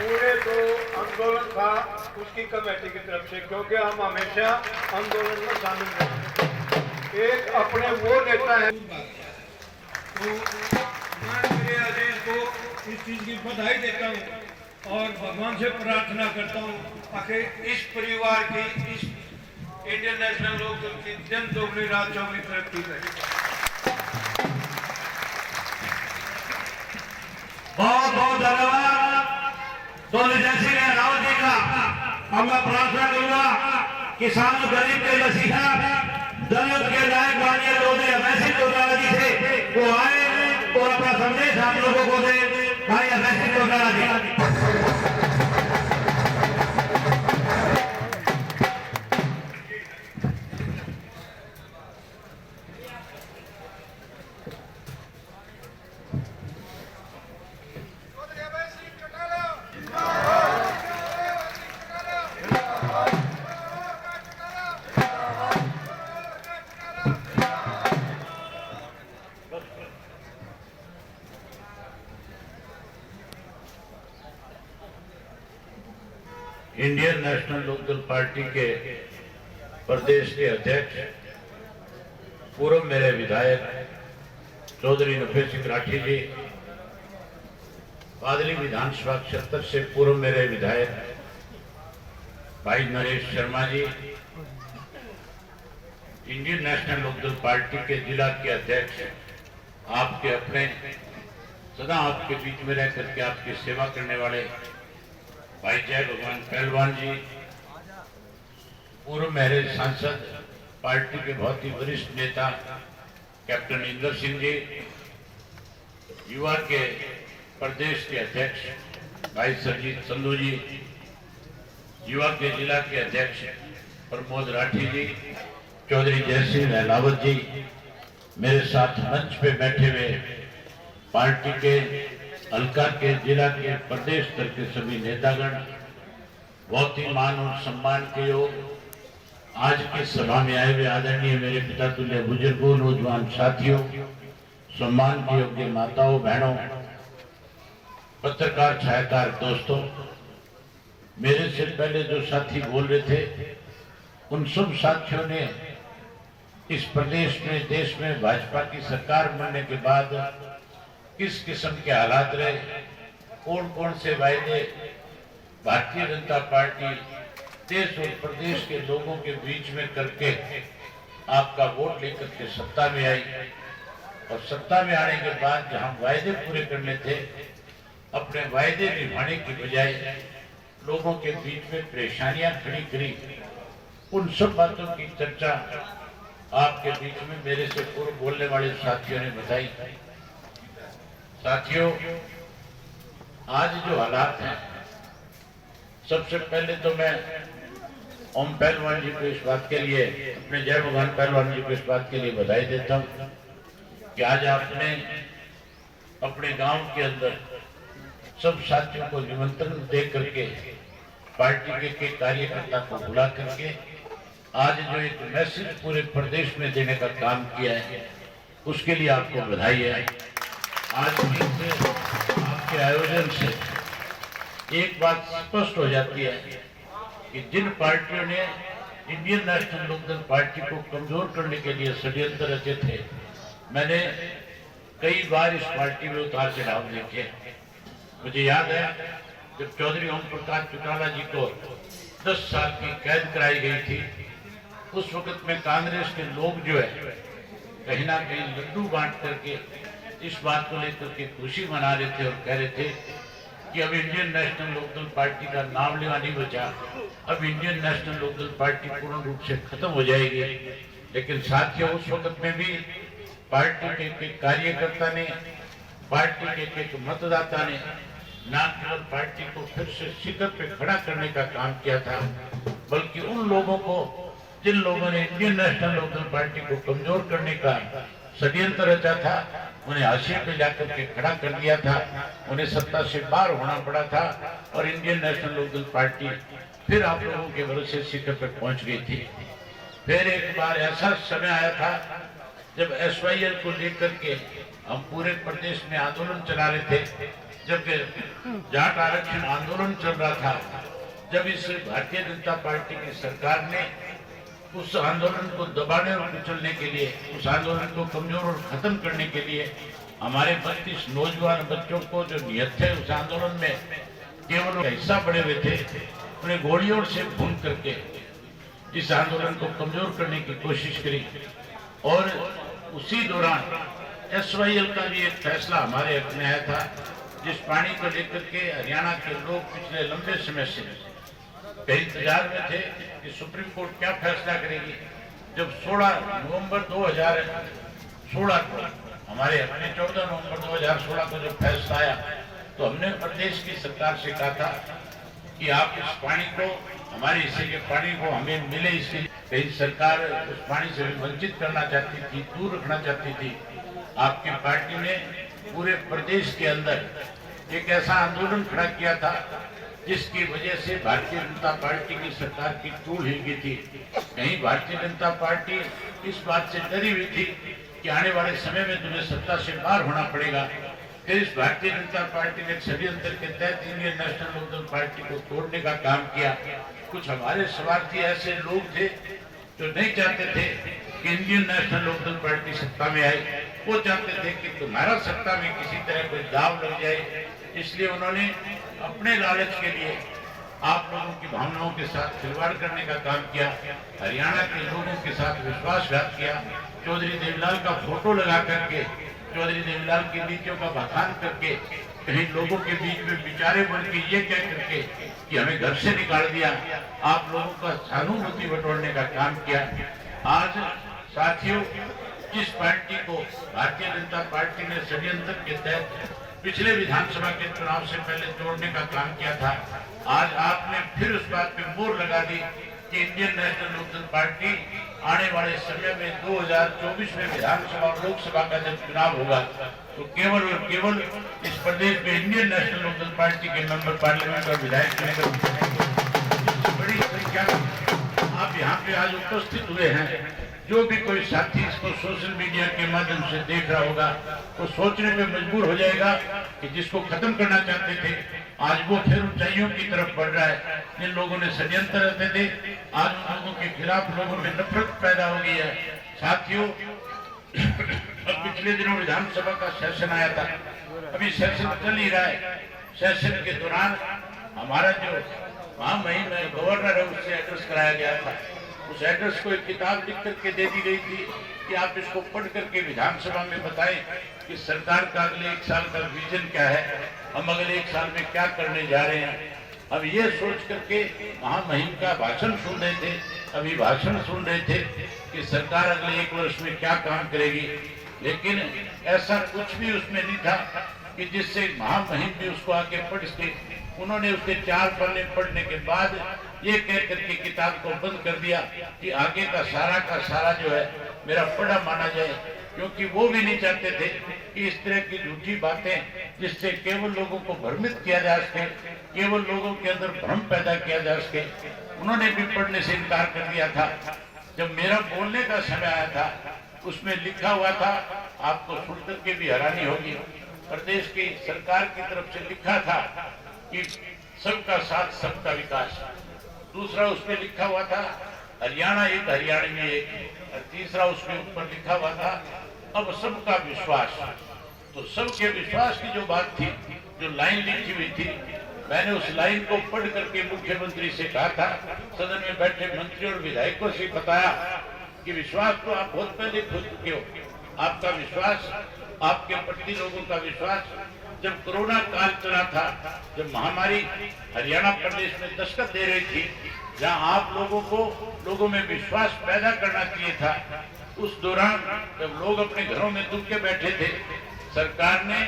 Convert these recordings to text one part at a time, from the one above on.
पूरे जो आंदोलन था उसकी कमेटी की तरफ से, क्योंकि हम हमेशा आंदोलन में शामिल रहे। एक अपने वो नेता है, तो मेरे अजीज को इस चीज की बधाई देता हूँ और भगवान से प्रार्थना करता हूँ ताकि इस परिवार की, इस इंडियन नेशनल लोकदल की दिन दोगुनी रात चौगुनी तरक्की करे। बहुत बहुत धन्यवाद दोनों जैसी रावत जी का। अब मैं प्रार्थना करूंगा किसान गरीब के मसीहा दलित के नायक माननीय चौधरी अवैसी चौटाला जी से वो आए और अपना संदेश आप लोगों को दे। भाई अवैसी चौटाला जी। इंडियन नेशनल लोकदल पार्टी के प्रदेश के अध्यक्ष, पूर्व मेरे विधायक चौधरी नफे सिंह राठी जी, बादली विधानसभा क्षेत्र से पूर्व मेरे विधायक भाई Naresh Sharma ji, Indian national Lokdal party के जिला के अध्यक्ष, आपके अपने, सदा आपके बीच में रह करके आपकी सेवा करने वाले भाई जय भगवान पहलवान जी, पूर्व मेरे सांसद, पार्टी के बहुत ही वरिष्ठ नेता कैप्टन इंदर सिंह जी, युवा के प्रदेश के अध्यक्ष भाई सरजीत संधू जी, युवा के जिला के अध्यक्ष प्रमोद राठी जी, चौधरी जयसिंह लहलावत जी, मेरे साथ मंच पे बैठे हुए पार्टी के हल्का के, जिला के, प्रदेश स्तर के सभी नेतागण, बहुत ही मान और सम्मान के योग आज की सभा में आए हुए आदरणीय मेरे पिता तुल्य बुजुर्गों, नौजवान साथियों, सम्मान के योग्य माताओं, बहनों, पत्रकार, छायाकार दोस्तों, मेरे से पहले जो साथी बोल रहे थे उन सब साथियों ने इस प्रदेश में, देश में भाजपा की सरकार बनने के बाद किस किस्म के हालात रहे, कौन कौन से वायदे भारतीय जनता पार्टी देश और प्रदेश के लोगों के बीच में करके आपका वोट लेकर के सत्ता में आई, और सत्ता में आने के बाद जहां वायदे पूरे करने थे, अपने वायदे निभाने की बजाय लोगों के बीच में परेशानियां खड़ी करी, उन सब बातों की चर्चा आपके बीच में मेरे से पूर्व बोलने वाले साथियों ने बताई। साथियों, आज जो हालात हैं, सबसे पहले तो मैं ओम पहलवान जी को इस बात के लिए, अपने जय भगवान पहलवान जी को इस बात के लिए बधाई देता हूं कि आज आपने अपने गांव के अंदर सब साथियों को निमंत्रण दे करके, पार्टी के कार्यकर्ता को बुला करके आज जो एक मैसेज पूरे प्रदेश में देने का काम किया है, उसके लिए आपको बधाई है। आज आपके आयोजन से एक बात स्पष्ट हो जाती है कि जिन पार्टियों ने इंडियन नेशनल लोकदल पार्टी को कमजोर करने के लिए षड्यंत्र रचे थे, मैंने कई बार इस पार्टी में उतार चढ़ाव देखे। मुझे याद है जब चौधरी ओम प्रकाश चौटाला जी को 10 साल की कैद कराई गई थी, उस वक्त में कांग्रेस के लोग जो है कहीं ना कहीं लड्डू बांट करके इस बात को लेकर के खुशी मना रहे थे और कह रहे थे कि अब इंडियन नेशनल लोकदल पार्टी का नाम लेना नहीं बचा, अब इंडियन नेशनल लोकदल पार्टी पूर्ण रूप से खत्म हो जाएगी। लेकिन साथियों, उस वक्त में भी पार्टी के कार्यकर्ता ने, पार्टी के मतदाता ने न केवल पार्टी को फिर से शिखर पे खड़ा करने का काम किया था, बल्कि उन लोगों को, जिन लोगों ने इंडियन नेशनल लोकदल पार्टी को कमजोर करने का षड्यंत्र रचा था, उन्हें हाशिए पे जाकर के खड़ा कर दिया था, उन्हें सत्ता से बाहर होना पड़ा था, और इंडियन नेशनल लोकदल पार्टी फिर आप लोगों के भरोसे शिखर पर पहुंच गई थी। फिर एक बार ऐसा समय आया था जब SYL को लेकर के हम पूरे प्रदेश में आंदोलन चला रहे थे, जब जाट आरक्षण आंदोलन चल रहा था, जब इस भारतीय जनता पार्टी की सरकार ने उस आंदोलन को दबाने और कुचलने के लिए, उस आंदोलन को कमजोर और खत्म करने के लिए हमारे 32 नौजवान बच्चों को जो नियत थे उस आंदोलन में केवल हिस्सा बड़े हुए थे, उन्हें गोलियों से भून करके इस आंदोलन को कमजोर करने की कोशिश करी। और उसी दौरान SYL का भी एक फैसला हमारे हक में आया था, जिस पानी को लेकर के हरियाणा के लोग पिछले लंबे समय से कई इंतजार में थे कि सुप्रीम कोर्ट क्या फैसला करेगी। जब 16 नवंबर 2016 को हमारे हक में 14 नवंबर 2016 को जब फैसला आया, तो हमने प्रदेश की सरकार से कहा था कि आप इस पानी को, हमारे हिस्से के पानी को हमें मिले, इसके कहीं सरकार उस पानी से वंचित करना चाहती थी, दूर रखना चाहती थी। आपकी पार्टी ने पूरे प्रदेश के अंदर एक ऐसा आंदोलन खड़ा किया था जिसकी वजह से भारतीय जनता पार्टी की सरकार की टूट हिल गई थी। कहीं भारतीय जनता पार्टी इस बात से डरी हुई थी कि आने वाले समय में तुम्हें सत्ता से बाहर होना पड़ेगा। फिर इस भारतीय जनता पार्टी ने षड्यंत्र के तहत इंडियन नेशनल लोकदल पार्टी को तोड़ने का काम किया। कुछ हमारे स्वार्थी ऐसे लोग थे जो नहीं चाहते थे कि इंडियन नेशनल लोकदल पार्टी सत्ता में आए, वो चाहते थे कि तुम्हारा सत्ता में किसी तरह कोई दाव लग जाए। इसलिए उन्होंने अपने लालच के लिए आप लोगों की भावनाओं के साथ खिलवाड़ करने का काम किया, हरियाणा के लोगों के साथ विश्वासघात किया। चौधरी देवीलाल का फोटो लगा करके, चौधरी देवीलाल की नीतियों का बखान करके, कहीं लोगों के बीच में बिचारे बन के ये कह करके कि हमें घर से निकाल दिया, आप लोगों का सहानुभूति बटोरने का काम किया। आज साथियों, जिस पार्टी को भारतीय जनता पार्टी ने षड्यंत्र के तहत पिछले विधानसभा के चुनाव से पहले तोड़ने का काम किया था, आज आपने फिर उस बात पे मोहर लगा दी कि इंडियन नेशनल लोकदल पार्टी आने वाले समय में 2024 में विधानसभा और लोकसभा का जब चुनाव होगा तो केवल और केवल इस प्रदेश में इंडियन नेशनल लोकदल पार्टी के मेंबर पार्लियामेंट और विधायक चुने गए। बड़ी संख्या में आप यहाँ पे आज उपस्थित हुए हैं। जो भी कोई साथी इसको सोशल मीडिया के माध्यम से देख रहा होगा वो सोचने पे मजबूर हो जाएगा कि जिसको खत्म करना चाहते थे आज वो फिर ऊंचाइयों की तरफ बढ़ रहा है। जिन लोगों ने षड्यंत्र रहते थे आज उन लोगों के खिलाफ लोगों में नफरत पैदा हो गई है। साथियों, अब पिछले दिनों विधानसभा का सेशन आया था, अभी सेशन चल ही रहा है। सेशन के दौरान हमारा जो महामहिम गवर्नर है उससे एड्रेस कराया गया था। उस एड्रेस को एक किताब लिख करके दे दी गई थी कि आप इसको पढ़ करके विधानसभा में बताएं कि सरकार का अगले 1 साल का विजन क्या है, हम अगले 1 साल में क्या करने जा रहे हैं। अब ये सोच करके महामहिम का भाषण सुन रहे थे, अभी भाषण सुन रहे थे कि सरकार अगले 1 वर्ष में क्या काम करेगी, लेकिन ऐसा कुछ भी उसमें नहीं था कि जिससे महामहिम भी उसको आके पढ़ सके। उन्होंने उसके 4 पन्ने पढ़ने के बाद ये कह करके किताब को बंद कर दिया कि आगे का सारा जो है मेरा पढ़ा माना जाए, क्योंकि वो भी नहीं चाहते थे कि इस तरह की झूठी बातें जिससे केवल लोगों को भ्रमित किया जा सके, केवल लोगों के अंदर भ्रम पैदा किया जा सके। उन्होंने भी पढ़ने से इनकार कर दिया था। जब मेरा बोलने का समय आया था उसमें लिखा हुआ था, आपको सुनकर के भी हैरानी होगी, प्रदेश की सरकार की तरफ से लिखा था कि सबका साथ सबका विकास। दूसरा उसमें लिखा हुआ था हरियाणा एक, हरियाणा में एक। और तीसरा उसमें ऊपर लिखा हुआ था अब सबका विश्वास। तो सबके विश्वास की जो बात थी, जो लाइन लिखी हुई थी, मैंने उस लाइन को पढ़ करके मुख्यमंत्री से कहा था, सदन में बैठे मंत्री और विधायकों से बताया कि विश्वास तो आप बहुत पहले खो चुके हो। आपका विश्वास, आपके प्रति लोगों का विश्वास जब कोरोना काल चला था, जब महामारी हरियाणा प्रदेश में दस्तक दे रही थी, जहां आप लोगों में विश्वास पैदा करना चाहिए था, उस दौरान जब लोग अपने घरों में दुख के बैठे थे, सरकार ने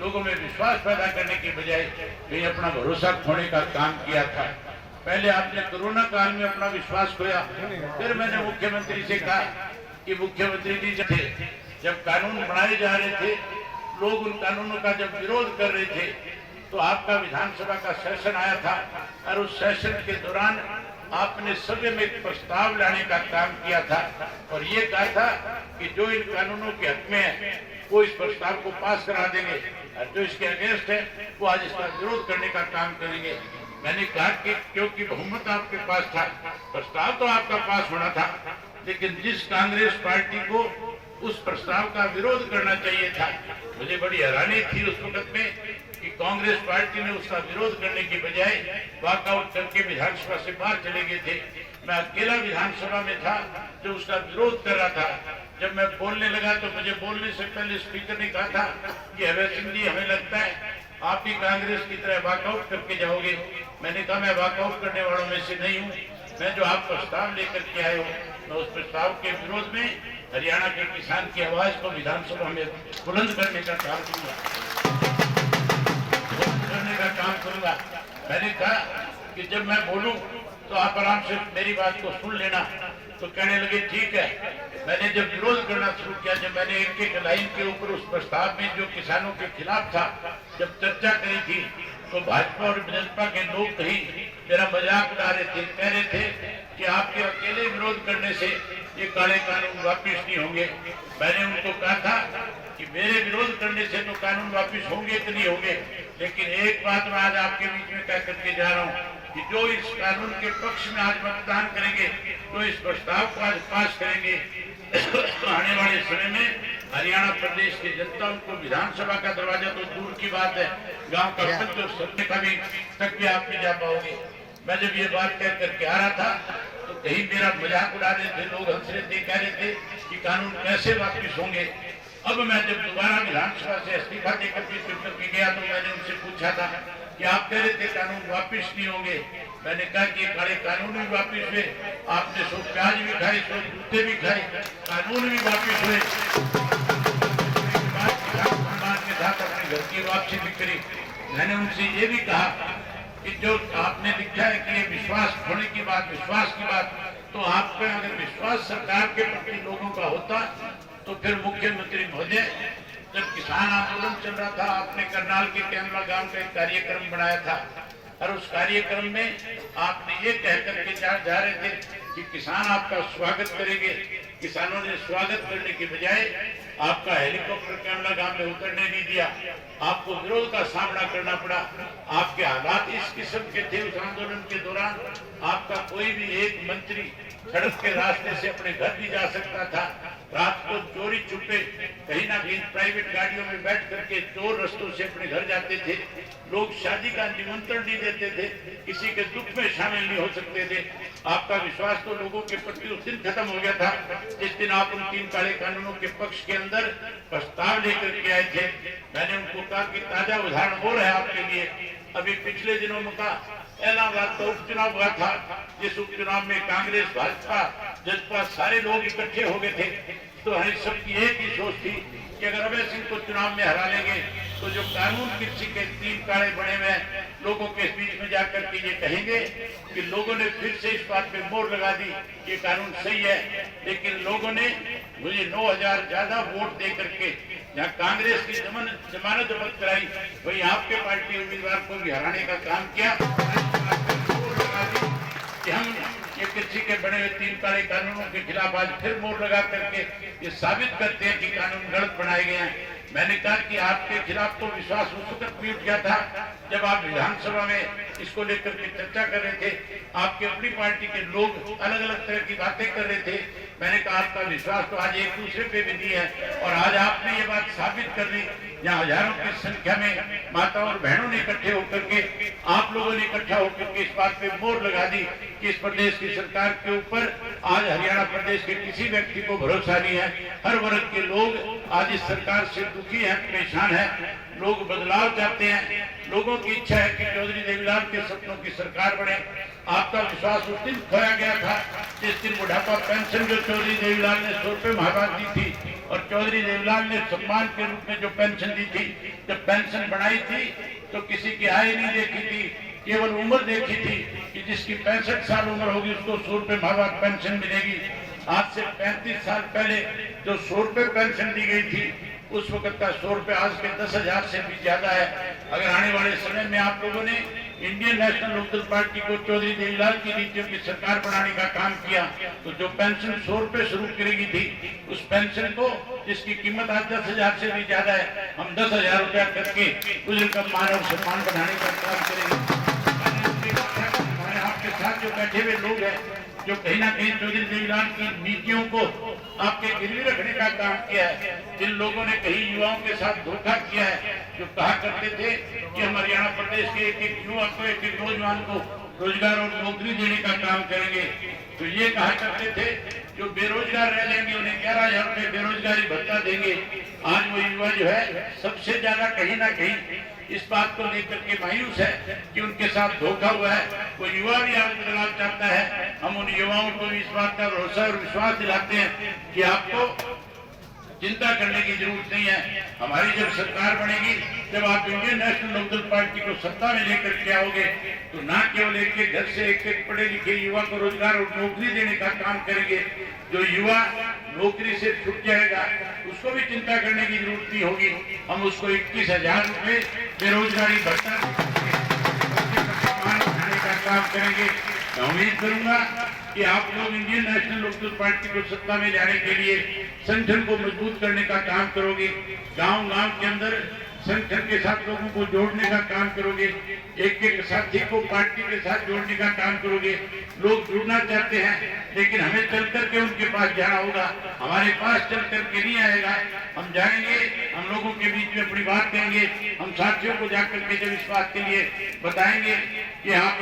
लोगों में विश्वास पैदा करने के बजाय कहीं अपना भरोसा खोने का काम किया था। पहले आपने कोरोना काल में अपना विश्वास खोया, फिर मैंने मुख्यमंत्री से कहा कि मुख्यमंत्री जी जब कानून बनाए जा रहे थे, लोग उन कानूनों का जब विरोध कर रहे थे, तो आपका विधानसभा का सेशन आया था और उस सेशन के दौरान आपने सभा में एक प्रस्ताव लाने का काम किया था और ये कहा था कि जो इन कानूनों के हक में है वो इस प्रस्ताव को पास करा देंगे। और जो इसके अगेंस्ट है वो आज इसका विरोध करने का काम करेंगे। मैंने कहा कि क्योंकि बहुमत आपके पास था, प्रस्ताव तो आपका पास होना था, लेकिन जिस कांग्रेस पार्टी को उस प्रस्ताव का विरोध करना चाहिए था, मुझे बड़ी हैरानी थी उस वक्त में कि कांग्रेस पार्टी ने उसका विरोध करने की बजाय वॉकआउट करके विधानसभा से बाहर चले गए थे। मैं अकेला विधानसभा में था जो उसका विरोध कर रहा था। जब मैं बोलने लगा तो मुझे बोलने से पहले स्पीकर ने कहा था कि अभय सिंह जी, हमें लगता है आप भी कांग्रेस की तरह वॉकआउट करके जाओगे। मैंने कहा मैं वॉकआउट करने वालों में से नहीं हूँ। मैं जो आप प्रस्ताव लेकर के आए हो, मैं उस प्रस्ताव के विरोध में हरियाणा के किसान की आवाज को विधानसभा में बुलंद करने का काम करूंगा। मैंने कहा कि जब मैं बोलूं तो आप आराम से मेरी बात को सुन लेना। तो कहने लगे ठीक है। मैंने जब विरोध करना शुरू किया, जब मैंने एक एक लाइन के ऊपर उस प्रस्ताव में जो किसानों के खिलाफ था जब चर्चा करी थी, तो भाजपा और जनता के लोग कहीं मेरा मजाक उड़ा रहे थे, कह रहे थे कि आपके अकेले विरोध करने से ये काले कानून वापिस नहीं होंगे। मैंने उनको कहा था कि मेरे विरोध करने से तो कानून वापिस होंगे कि नहीं होंगे, लेकिन एक बात मैं आज आपके बीच में कह करके जा रहा हूँ कि जो इस कानून के पक्ष में आज मतदान करेंगे, तो इस प्रस्ताव को आज पास करेंगे, तो आने वाले समय में हरियाणा प्रदेश की जनता उनको विधानसभा का दरवाजा तो दूर की बात है, गांव का पंच और सत्य का भी तक भी आप नहीं जा पाओगे। मैं जब ये बात कह करके आ रहा था तो कहीं मेरा मजाक उड़ा रहे थे, लोग हंस रहे थे, कह रहे थे कि कानून कैसे वापिस होंगे। अब मैं जब दोबारा विधानसभा से इस्तीफा देकर के गया तो मैंने उनसे पूछा था कि आप कह रहे थे कानून वापिस नहीं होंगे। मैंने कहा कि काले कानून भी वापिस हुए, आपने सो प्याज भी खाए, सो जूते भी खाए, कानून भी वापिस हुए, सम्मान के साथ अपने घर की वापसी भी करी। मैंने उनसे ये भी कहा कि जो आपने लिखा है कि ये विश्वास होने की बात, विश्वास की बात, तो आपका अगर विश्वास सरकार के प्रति लोगों का होता तो फिर मुख्यमंत्री महोदय, जब किसान आंदोलन चल रहा था, आपने करनाल के कैमला गांव का एक कार्यक्रम बनाया था और उस कार्यक्रम में आपने ये कह करके जा रहे थे कि किसान आपका स्वागत करेंगे। किसानों ने स्वागत करने की बजाय आपका हेलीकॉप्टर कैमला गांव में उतरने नहीं दिया, आपको विरोध का सामना करना पड़ा। आपके हालात इस किस्म के थे उस आंदोलन के दौरान, आपका कोई भी एक मंत्री सड़क के रास्ते से अपने घर भी जा सकता था। रात को चोरी छुपे कहीं ना कहीं प्राइवेट गाड़ियों में बैठ करके चोर रस्तों से अपने घर जाते थे। लोग शादी का निमंत्रण नहीं देते थे, किसी के दुख में शामिल नहीं हो सकते थे। आपका विश्वास तो लोगों के प्रति उस दिन खत्म हो गया था जिस दिन आप उन 3 काले कानूनों के पक्ष के अंदर प्रस्ताव लेकर के आए थे। मैंने उनको कहा कि ताजा उदाहरण हो रहा है आपके लिए। अभी पिछले दिनों में का इलाहाबाद का उपचुनाव हुआ था, जिस उपचुनाव में कांग्रेस, भाजपा, जसपा सारे लोग इकट्ठे हो गए थे। तो हमारी सबकी एक ही सोच थी कि अगर अभय सिंह को चुनाव में हरा लेंगे तो जो कानून किसी के 3 काले बने हुए लोगों के बीच में जाकर के ये कहेंगे कि लोगों ने फिर से इस बात पे मोहर लगा दी कि कानून सही है। लेकिन लोगों ने मुझे 9000 ज्यादा वोट दे करके जहाँ कांग्रेस की जमानत जब्त कराई, वही आपके पार्टी उम्मीदवार को भी हराने का काम किया कि हम ये कृषि के बने हुए 3 काले कानूनों के खिलाफ आज फिर मोहर लगा करके ये साबित करते हैं कि कानून गलत बनाए गए हैं। मैंने कहा कि आपके खिलाफ तो विश्वास उस वक्त भी उठ गया था जब आप विधानसभा में इसको लेकर के चर्चा कर रहे थे। आपके अपनी पार्टी के लोग अलग अलग तरह की बातें कर रहे थे। मैंने कहा आपका विश्वास तो आज एक दूसरे पे भी नहीं है और आज आपने ये बात साबित कर दी। यहाँ हजारों की संख्या में माताओं और बहनों ने इकट्ठे होकर के, आप लोगों ने इकट्ठा होकर के इस बात पे मोहर लगा दी कि इस प्रदेश की सरकार के ऊपर आज हरियाणा प्रदेश के किसी व्यक्ति को भरोसा नहीं है। हर वर्ग के लोग आज इस सरकार से दुखी है, परेशान है। लोग बदलाव चाहते हैं, लोगों की इच्छा है कि चौधरी देवीलाल के सपनों की सरकार बने। आपका विश्वास उस दिन खोया गया था जिस दिन बुढ़ापा पेंशन जो चौधरी देवीलाल ने 100 रुपये माहवार दी थी और चौधरी देवीलाल ने सम्मान के रूप में जो पेंशन दी थी। जब पेंशन बनाई थी तो किसी की आय नहीं देखी थी, केवल उम्र देखी थी कि जिसकी 65 साल उम्र होगी उसको 100 रुपये माहवार पेंशन मिलेगी। आज से 35 साल पहले जो 100 रुपये पेंशन दी गई थी उस वक्त का 100 रुपये आज के 10,000 से भी ज्यादा है। अगर आने वाले समय में आप लोगों ने इंडियन नेशनल लोकदल पार्टी को चौधरी देवीलाल की नीतियों की सरकार बनाने का काम किया, तो जो पेंशन 100 रुपए शुरू करेगी थी, उस पेंशन को जिसकी कीमत आज 10,000 से भी ज्यादा है, हम 10,000 रुपया करके बुजुर्ग का मान और सम्मान बढ़ाने का काम करेंगे। हमारे आपके साथ जो बैठे हुए लोग हैं, जो कहीं ना कहीं चौधरी देवीलाल की नीतियों को आपके गिरवी रखने का काम किया है, जिन लोगों ने कहीं युवाओं के साथ धोखा किया है, जो कहा करते थे कि हम हरियाणा प्रदेश के एक युवा को, एक नौजवान को रोजगार और नौकरी देने का काम करेंगे, तो ये कहा करते थे जो बेरोजगार रह जाएंगे उन्हें 11,000 रुपए बेरोजगारी भत्ता देंगे। आज वो युवा जो है सबसे ज्यादा कहीं ना कहीं इस बात को लेकर के मायूस है कि उनके साथ धोखा हुआ है। वो युवा भी आप बदलाव चाहता है। हम उन युवाओं को इस बात का भरोसा और विश्वास दिलाते हैं कि आपको चिंता करने की जरूरत नहीं है। हमारी जब सरकार बनेगी, जब आप इंडियन नेशनल लोकदल पार्टी को सत्ता में लेकर के आओगे, तो न केवल एक घर से एक पढ़े लिखे युवा को रोजगार और नौकरी देने का काम करेंगे। जो युवा नौकरी से छूट जाएगा उसको भी चिंता करने की जरूरत नहीं होगी। हम उसको 21,000 रुपए बेरोजगारी भत्ता उठाने का काम करेंगे। मैं उम्मीद करूंगा कि आप लोग इंडियन नेशनल लोकदल पार्टी को सत्ता में लाने के लिए संगठन को मजबूत करने का काम करोगे। गांव-गांव के अंदर संगठन के साथ लोगों को जोड़ने का काम करोगे। एक साथी को पार्टी के साथ जोड़ने का काम करोगे। लोग जुड़ना चाहते हैं, लेकिन हमें चल करके उनके पास जाना होगा। हमारे पास चल करके नहीं आएगा। हम जाएंगे, हम लोगों के बीच में अपनी बात कहेंगे। हम साथियों को जाकर के जब इस बात के लिए बताएंगे कि आप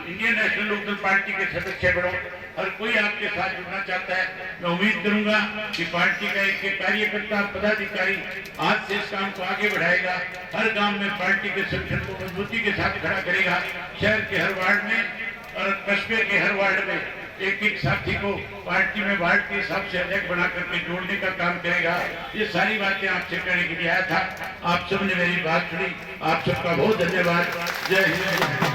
इंडियन नेशनल लोकदल पार्टी के सदस्य बनो, हर कोई आपके साथ जुड़ना चाहता है। मैं उम्मीद करूंगा कि पार्टी का एक कार्यकर्ता पदाधिकारी आज से इस काम को आगे बढ़ाएगा। हर गांव में पार्टी के संगठन को मजबूती के साथ खड़ा करेगा। शहर के हर वार्ड में और कस्बे के हर वार्ड में एक साथी को पार्टी में वार्ड के हिसाब से अध्यक्ष बना करके जोड़ने का काम करेगा। ये सारी बातें आपसे करने के लिए आया था। आप सबने मेरी बात सुनी। आप सबका बहुत धन्यवाद। जय हिंद।